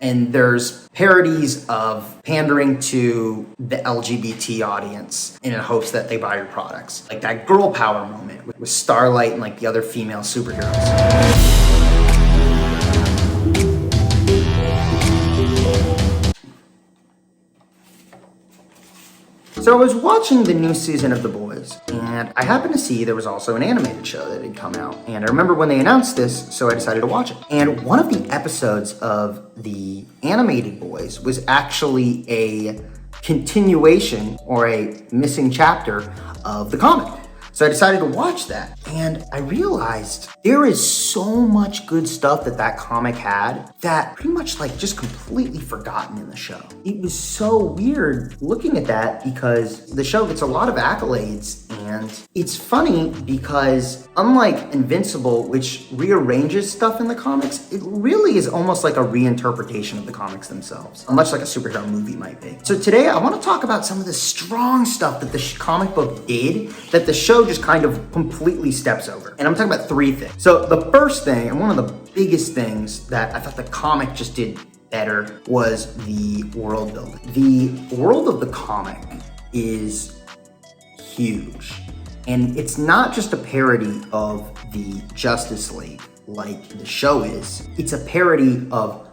And there's parodies of pandering to the LGBT audience in hopes that they buy your products. Like that girl power moment with Starlight and like the other female superheroes. So I was watching the new season of The Boys, and I happened to see there was also an animated show that had come out. And I remember when they announced this, so I decided to watch it. And one of the episodes of the animated Boys was actually a continuation or a missing chapter of the comic. So I decided to watch that, and I realized there is so much good stuff that comic had that pretty much like just completely forgotten in the show. It was so weird looking at that because the show gets a lot of accolades, and it's funny because unlike Invincible, which rearranges stuff in the comics, it really is almost like a reinterpretation of the comics themselves, much like a superhero movie might be. So today I want to talk about some of the strong stuff that the comic book did that the show just kind of completely steps over. And I'm talking about three things. So the first thing, and one of the biggest things that I thought the comic just did better, was the world building. The world of the comic is huge. And it's not just a parody of the Justice League like the show is. It's a parody of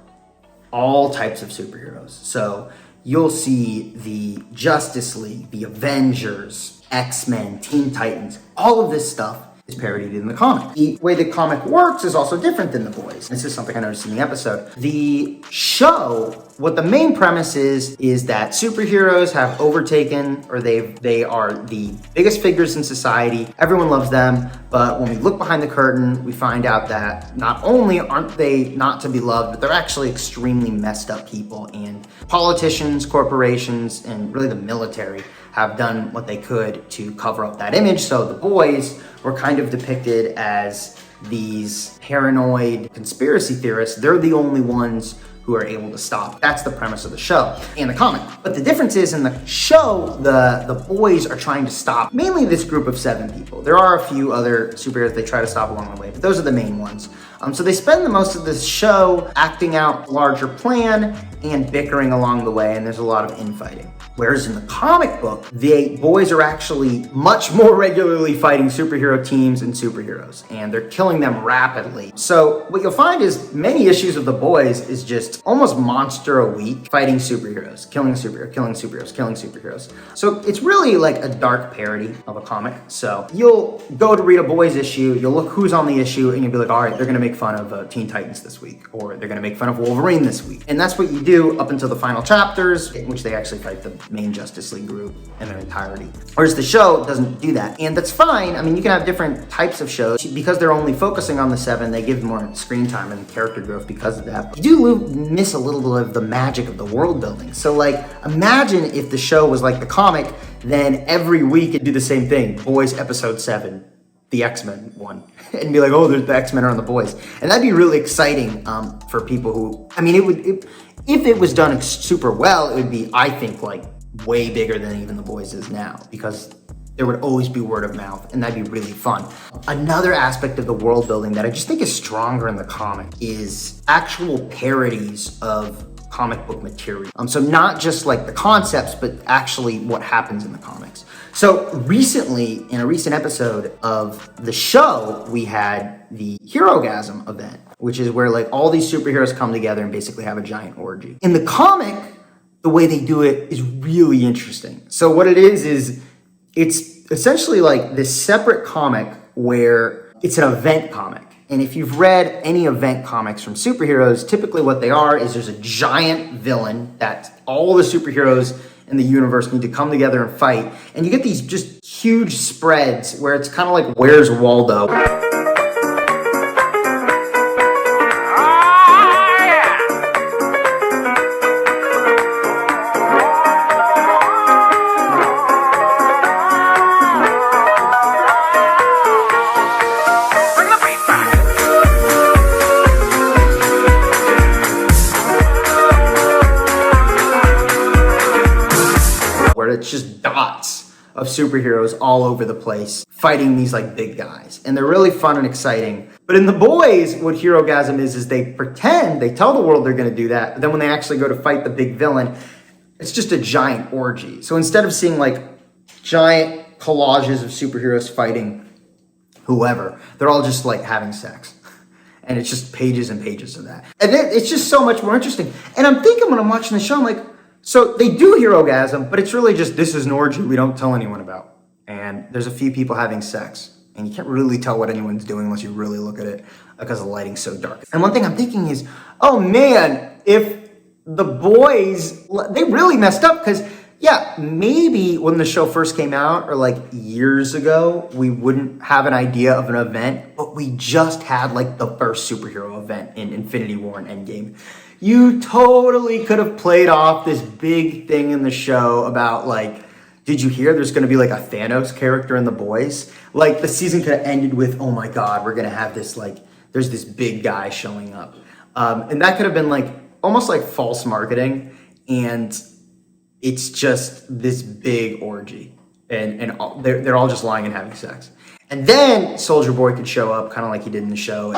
all types of superheroes. So you'll see the Justice League, the Avengers, X-Men, Teen Titans, all of this stuff is parodied in the comic. The way the comic works is also different than The Boys. This is something I noticed in the episode. The show, what the main premise is that superheroes have overtaken, or they are the biggest figures in society. Everyone loves them, but when we look behind the curtain, we find out that not only aren't they not to be loved, but they're actually extremely messed up people, and politicians, corporations, and really the military have done what they could to cover up that image. So the boys were kind of depicted as these paranoid conspiracy theorists. They're the only ones who are able to stop. That's the premise of the show and the comic. But the difference is in the show, the boys are trying to stop mainly this group of 7 people. There are a few other superheroes they try to stop along the way, but those are the main ones. So they spend the most of this show acting out a larger plan and bickering along the way, and there's a lot of infighting. Whereas in the comic book, the boys are actually much more regularly fighting superhero teams and superheroes, and they're killing them rapidly. So what you'll find is many issues of the boys is just almost monster a week fighting superheroes, killing a superhero, killing superheroes, killing superheroes. So it's really like a dark parody of a comic. So you'll go to read a boys issue, you'll look who's on the issue, and you'll be like, all right, they're gonna make fun of Teen Titans this week, or they're gonna make fun of Wolverine this week. And that's what you do up until the final chapters, in which they actually fight the main Justice League group in their entirety. Whereas the show doesn't do that. And that's fine. I mean, you can have different types of shows. Because they're only focusing on the 7, they give more screen time and character growth because of that. You do miss a little bit of the magic of the world building. So like, imagine if the show was like the comic, then every week it'd do the same thing. Boys episode 7, the X-Men one, and be like, oh, there's the X-Men are on the boys. And that'd be really exciting for people who, I mean, if it was done super well, it would be, I think, like way bigger than even the boys is now, because there would always be word of mouth, and that'd be really fun. Another aspect of the world building that I just think is stronger in the comic is actual parodies of comic book material. So not just like the concepts, but actually what happens in the comics. So recently, in a recent episode of the show, we had the Herogasm event, which is where like all these superheroes come together and basically have a giant orgy. In the comic, the way they do it is really interesting. So what it is it's essentially like this separate comic where it's an event comic. And if you've read any event comics from superheroes, typically what they are is there's a giant villain that all the superheroes in the universe need to come together and fight. And you get these just huge spreads where it's kind of like, Where's Waldo? It's just dots of superheroes all over the place fighting these like big guys, and they're really fun and exciting. But But in The Boys, what Herogasm is they pretend, they tell the world they're going to do that, but then when they actually go to fight the big villain, it's just a giant orgy. So instead of seeing like giant collages of superheroes fighting whoever, they're all just like having sex. And it's just pages and pages of that. And it's just so much more interesting. And I'm thinking when I'm watching the show, I'm like, so they do Herogasm, but it's really just, this is an orgy we don't tell anyone about. And there's a few people having sex. And you can't really tell what anyone's doing unless you really look at it because the lighting's so dark. And one thing I'm thinking is, oh man, if The Boys, they really messed up because, yeah, maybe when the show first came out or like years ago, we wouldn't have an idea of an event, but we just had like the first superhero event in Infinity War and Endgame. You totally could have played off this big thing in the show about like, did you hear there's going to be like a Thanos character in The Boys? Like the season could have ended with, oh my God, we're going to have this like, there's this big guy showing up. And that could have been like, almost like false marketing. And it's just this big orgy. And they're all just lying and having sex. And then Soldier Boy could show up kind of like he did in the show.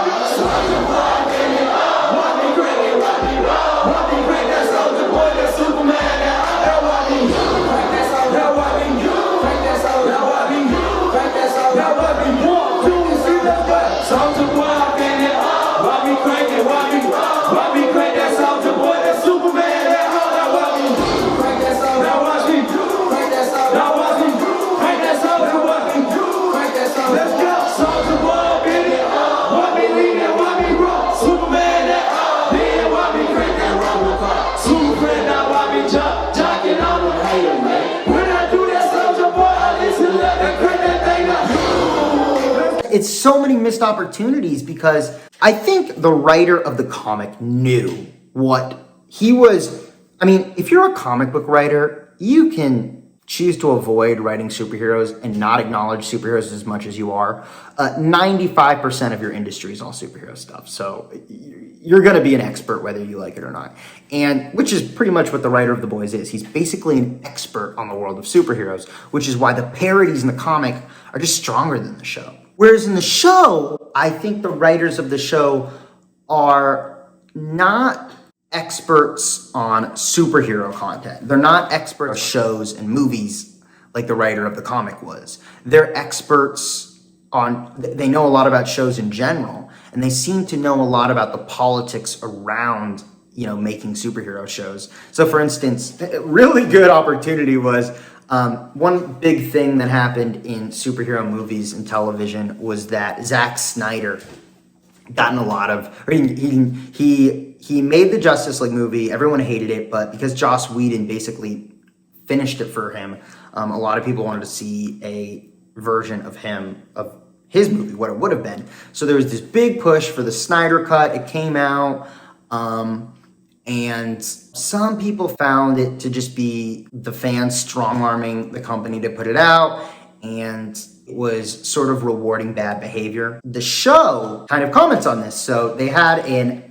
It's so many missed opportunities because I think the writer of the comic knew what he was. I mean, if you're a comic book writer, you can choose to avoid writing superheroes and not acknowledge superheroes as much as you are. 95% of your industry is all superhero stuff. So you're going to be an expert whether you like it or not. And which is pretty much what the writer of The Boys is. He's basically an expert on the world of superheroes, which is why the parodies in the comic are just stronger than the show. Whereas in the show, I think the writers of the show are not experts on superhero content. They're not experts on shows and movies like the writer of the comic was. They're experts on, they know a lot about shows in general, and they seem to know a lot about the politics around, you know, making superhero shows. So for instance, a really good opportunity was one big thing that happened in superhero movies and television was that Zack Snyder gotten a lot of, or he made the Justice League movie. Everyone hated it, but because Joss Whedon basically finished it for him, a lot of people wanted to see a version of his movie, what it would have been. So there was this big push for the Snyder Cut. It came out, and some people found it to just be the fans strong-arming the company to put it out, and it was sort of rewarding bad behavior. The show kind of comments on this. So they had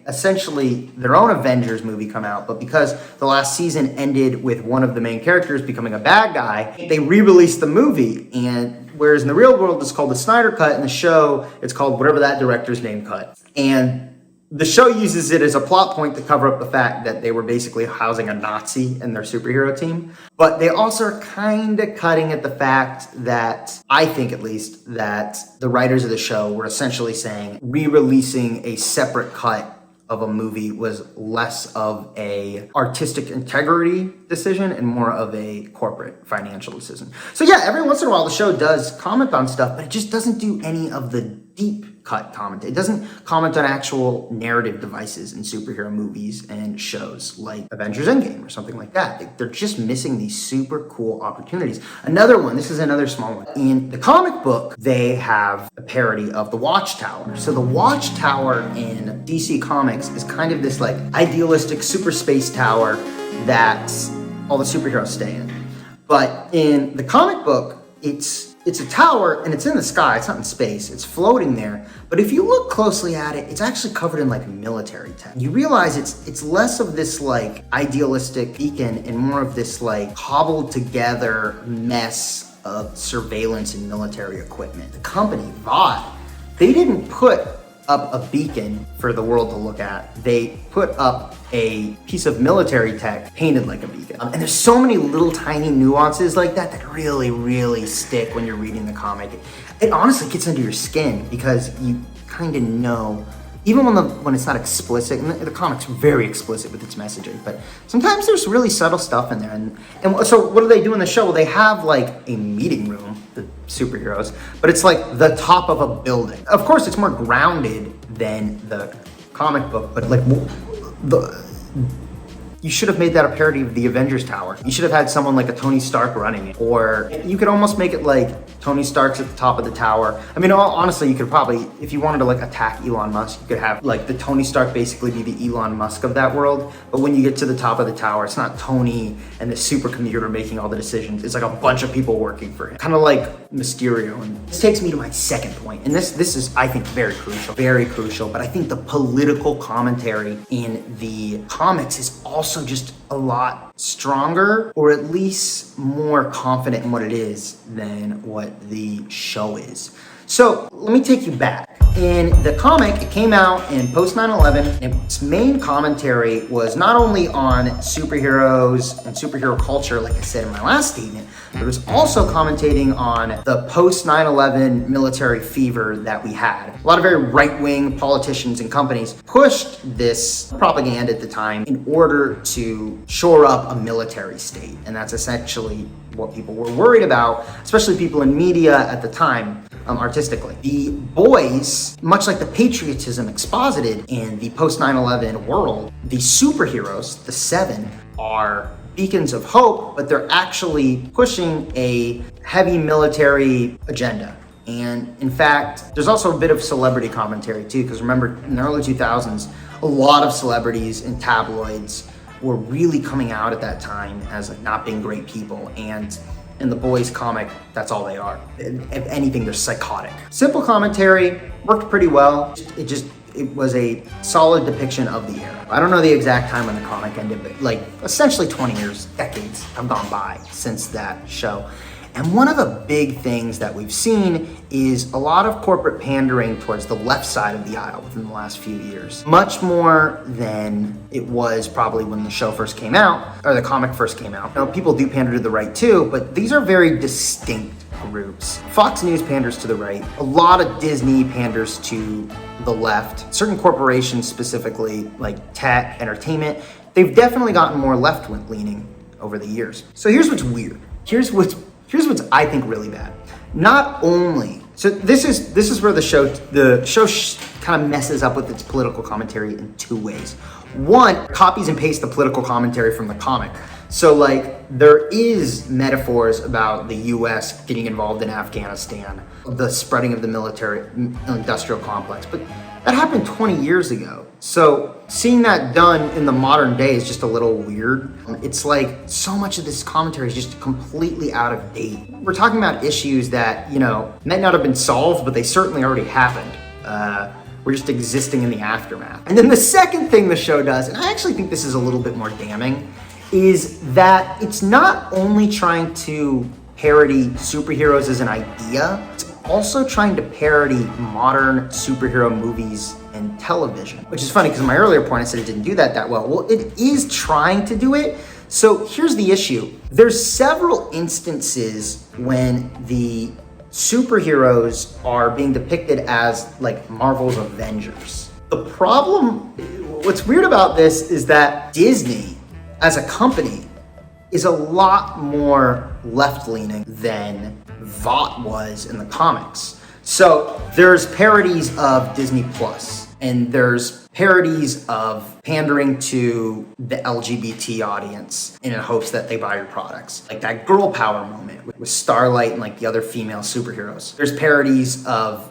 essentially their own Avengers movie come out, but because the last season ended with one of the main characters becoming a bad guy, they re-released the movie. And whereas in the real world it's called the Snyder Cut, in the show it's called whatever that director's name cut. And the show uses it as a plot point to cover up the fact that they were basically housing a Nazi in their superhero team. But they also are kind of cutting at the fact that, I think at least, that the writers of the show were essentially saying re-releasing a separate cut of a movie was less of a artistic integrity decision and more of a corporate financial decision. So yeah, every once in a while the show does comment on stuff, but it just doesn't do any of the deep cut comment. It doesn't comment on actual narrative devices in superhero movies and shows like Avengers Endgame or something like that. They're just missing these super cool opportunities. Another one, this is another small one. In the comic book, they have a parody of the Watchtower. So the Watchtower in DC Comics is kind of this like idealistic super space tower that all the superheroes stay in. But in the comic book, it's a tower and it's in the sky. It's not in space. It's floating there. But if you look closely at it, it's actually covered in like military tech. You realize it's less of this like idealistic beacon and more of this like cobbled together mess of surveillance and military equipment. The company, Vought, they didn't put up a beacon for the world to look at, they put up a piece of military tech painted like a beacon. And there's so many little tiny nuances like that that really, really stick when you're reading the comic. It honestly gets under your skin because you kind of know, even when it's not explicit, and the comic's very explicit with its messaging, but sometimes there's really subtle stuff in there. And so what do they do in the show? Well, they have like a meeting room, the superheroes, but it's like the top of a building. Of course, it's more grounded than the comic book, but like you should have made that a parody of the Avengers Tower. You should have had someone like a Tony Stark running it. Or you could almost make it like Tony Stark's at the top of the tower. I mean, honestly, you could probably, if you wanted to like attack Elon Musk, you could have like the Tony Stark basically be the Elon Musk of that world. But when you get to the top of the tower, it's not Tony and the supercomputer making all the decisions. It's like a bunch of people working for him. Kind of like Mysterio. And this takes me to my second point. And this is, I think, very crucial. But I think the political commentary in the comics is also just a lot stronger, or at least more confident in what it is than what the show is. So let me take you back. In the comic, it came out in post 9/11. Its main commentary was not only on superheroes and superhero culture, like I said in my last statement, but it was also commentating on the post 9/11 military fever that we had. A lot of very right-wing politicians and companies pushed this propaganda at the time in order to shore up a military state. And that's essentially what people were worried about, especially people in media at the time. Artistically. The boys, much like the patriotism exposited in the post 9/11 world, the superheroes, the Seven, are beacons of hope, but they're actually pushing a heavy military agenda. And in fact, there's also a bit of celebrity commentary too, because remember, in the early 2000s, a lot of celebrities in tabloids were really coming out at that time as like not being great people. And in the boys comic, that's all they are. If anything, they're psychotic. Simple commentary, worked pretty well. It was a solid depiction of the era. I don't know the exact time when the comic ended, but like essentially 20 years, decades have gone by since that show. And one of the big things that we've seen is a lot of corporate pandering towards the left side of the aisle within the last few years. Much more than it was probably when the show first came out, or the comic first came out. Now, people do pander to the right too, but these are very distinct groups. Fox News panders to the right. A lot of Disney panders to the left. Certain corporations specifically, like tech, entertainment, they've definitely gotten more left-leaning over the years. So here's what's weird. Here's what's I think really bad. Not only, so this is where the show kind of messes up with its political commentary in two ways. One, copies and pastes the political commentary from the comic. So like there is metaphors about the US getting involved in Afghanistan, the spreading of the military industrial complex, but that happened 20 years ago. So seeing that done in the modern day is just a little weird. It's like so much of this commentary is just completely out of date. We're talking about issues that, might not have been solved, but they certainly already happened. We're just existing in the aftermath. And then the second thing the show does, and I actually think this is a little bit more damning, is that it's not only trying to parody superheroes as an idea, it's also trying to parody modern superhero movies and television. Which is funny because in my earlier point I said it didn't do that well. Well, it is trying to do it. So here's the issue. There's several instances when the superheroes are being depicted as like Marvel's Avengers. The problem, what's weird about this is that Disney as a company is a lot more left-leaning than Vought was in the comics. So there's parodies of Disney Plus, and there's parodies of pandering to the LGBT audience in hopes that they buy your products. Like that girl power moment with Starlight and like the other female superheroes. There's parodies of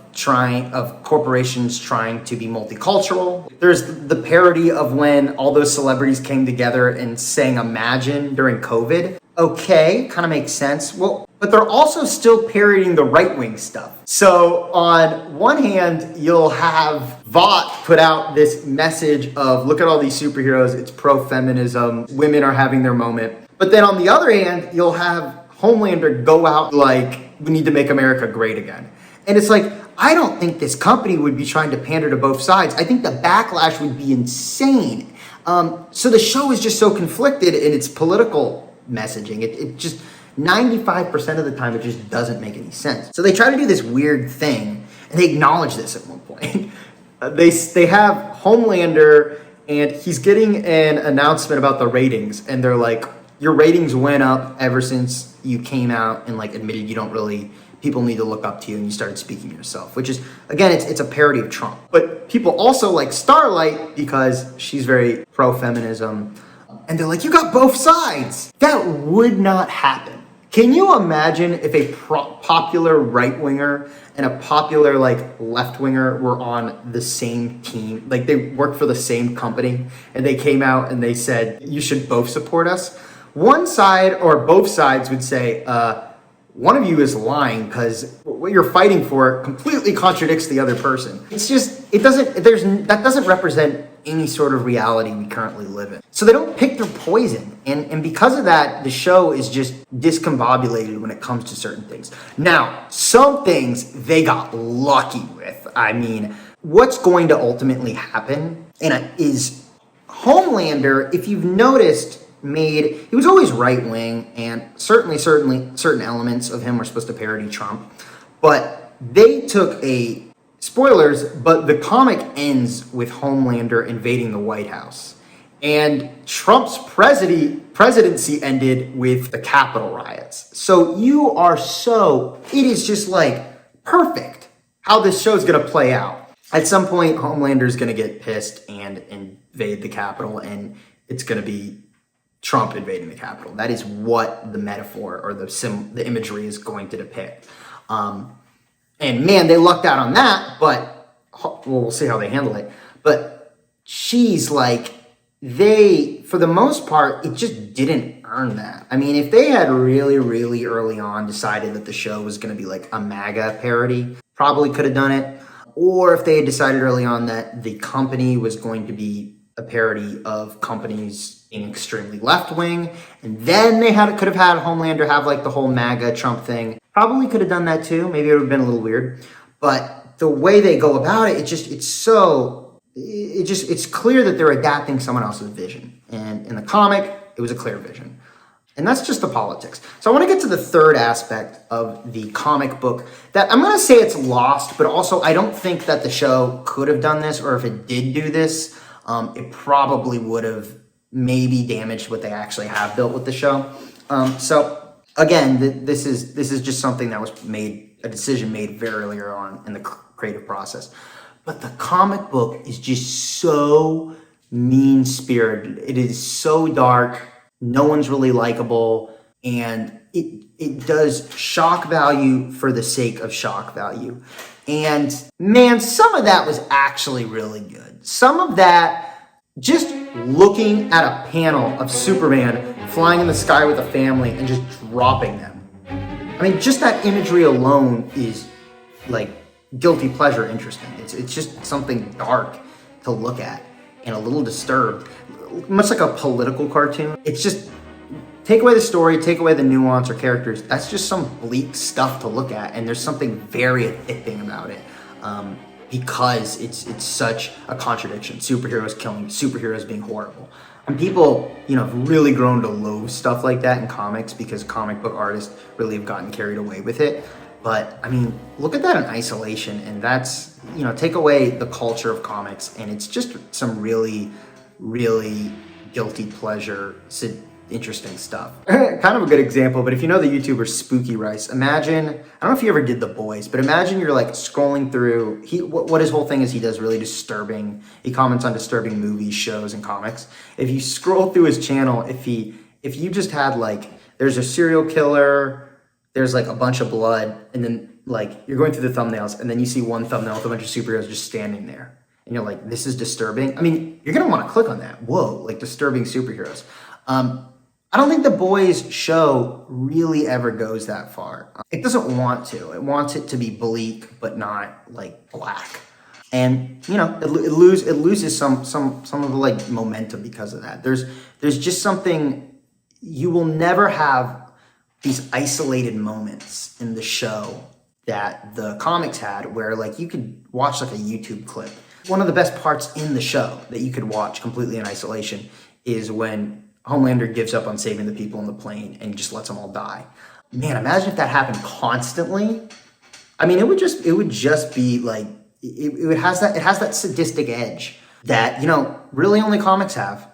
corporations trying to be multicultural. There's the parody of when all those celebrities came together and sang Imagine during COVID. Okay, kind of makes sense. Well, but they're also still parodying the right-wing stuff. So on one hand, you'll have Vought put out this message of, look at all these superheroes, it's pro-feminism, women are having their moment. But then on the other hand, you'll have Homelander go out like, we need to make America great again. And it's like, I don't think this company would be trying to pander to both sides. I think the backlash would be insane. So the show is just so conflicted in its political messaging. It just 95% of the time it just doesn't make any sense. So they try to do this weird thing, and they acknowledge this at one point. They have Homelander, and he's getting an announcement about the ratings, and they're like, your ratings went up ever since you came out and like admitted you don't really, people need to look up to you, and you started speaking yourself, which is, again, it's a parody of Trump. But people also like Starlight because she's very pro-feminism, and they're like, you got both sides. That would not happen. Can you imagine if a popular right-winger and a popular like left-winger were on the same team, like they worked for the same company, and they came out and they said, you should both support us? One side or both sides would say, one of you is lying because what you're fighting for completely contradicts the other person. It's just, that doesn't represent any sort of reality we currently live in. So they don't pick their poison. And because of that, the show is just discombobulated when it comes to certain things. Now, some things they got lucky with. I mean, what's going to ultimately happen is Homelander, if you've noticed, he was always right-wing, and certainly certain elements of him were supposed to parody Trump, but they took spoilers, but the comic ends with Homelander invading the White House, and Trump's presidency ended with the Capitol riots. So it is just like perfect how this show's gonna play out. At some point, Homelander's gonna get pissed and invade the Capitol, and it's gonna be Trump invading the Capitol. That is what the metaphor or the imagery is going to depict. And man, they lucked out on that, but we'll see how they handle it. But she's like, for the most part, it just didn't earn that. I mean, if they had really, really early on decided that the show was going to be like a MAGA parody, probably could have done it. Or if they had decided early on that the company was going to be a parody of companies being extremely left-wing, and then they could have had Homelander have like the whole MAGA Trump thing. Probably could have done that too. Maybe it would have been a little weird. But the way they go about it, it's clear that they're adapting someone else's vision. And in the comic, it was a clear vision. And that's just the politics. So I want to get to the third aspect of the comic book that I'm going to say it's lost, but also I don't think that the show could have done this, or if it did do this, it probably would have maybe damaged what they actually have built with the show. So again, this is just something that was a decision made very earlier on in the creative process. But the comic book is just so mean-spirited. It is so dark. No one's really likable, and it does shock value for the sake of shock value. And man, some of that was actually really good. Some of that, just looking at a panel of Superman flying in the sky with a family and just dropping them. I mean, just that imagery alone is like guilty pleasure interesting. It's just something dark to look at and a little disturbed, much like a political cartoon. It's just, take away the story, take away the nuance or characters. That's just some bleak stuff to look at, and there's something very addicting about it. Because it's such a contradiction. Superheroes killing, superheroes being horrible. And people, have really grown to loathe stuff like that in comics because comic book artists really have gotten carried away with it. But, I mean, look at that in isolation, and that's, take away the culture of comics, and it's just some really, really guilty pleasure, interesting stuff. Kind of a good example, but if you know the YouTuber Spooky Rice, imagine, I don't know if you ever did The Boys, but imagine you're like scrolling through, what his whole thing is, he does really disturbing, he comments on disturbing movies, shows, and comics. If you scroll through his channel, if you just had like, there's a serial killer, there's like a bunch of blood, and then like you're going through the thumbnails, and then you see one thumbnail with a bunch of superheroes just standing there. And you're like, this is disturbing. I mean, you're gonna wanna click on that. Whoa, like disturbing superheroes. I don't think The Boys show really ever goes that far. It doesn't want to. It wants it to be bleak, but not like black. And it loses some of the like momentum because of that. There's just something, you will never have these isolated moments in the show that the comics had, where like you could watch like a YouTube clip. One of the best parts in the show that you could watch completely in isolation is when Homelander gives up on saving the people on the plane and just lets them all die. Man, imagine if that happened constantly. I mean, it would just be like, it has that sadistic edge that, you know, really only comics have.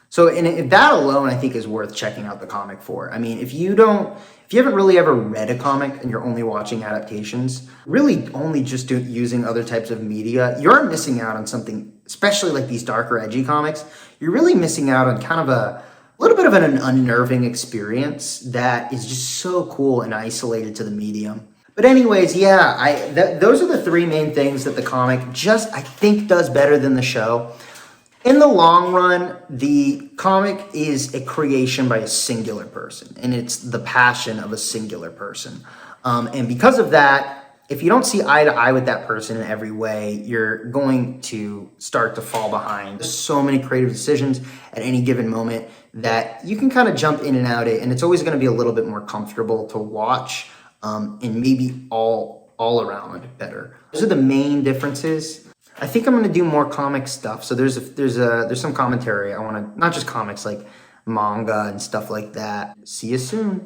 So and that alone, I think, is worth checking out the comic for. I mean, if you haven't really ever read a comic and you're only watching adaptations, really only just using other types of media, you're missing out on something, especially like these darker, edgy comics. You're really missing out on kind of a little bit of an unnerving experience that is just so cool and isolated to the medium. But anyways, yeah, those are the three main things that the comic just, I think, does better than the show. In the long run, the comic is a creation by a singular person, and it's the passion of a singular person. And because of that, if you don't see eye to eye with that person in every way, you're going to start to fall behind. There's so many creative decisions at any given moment that you can kind of jump in and out it, and it's always going to be a little bit more comfortable to watch, and maybe all around better. Those are the main differences. I think I'm going to do more comic stuff. So there's some commentary. I want to, not just comics, like manga and stuff like that. See you soon.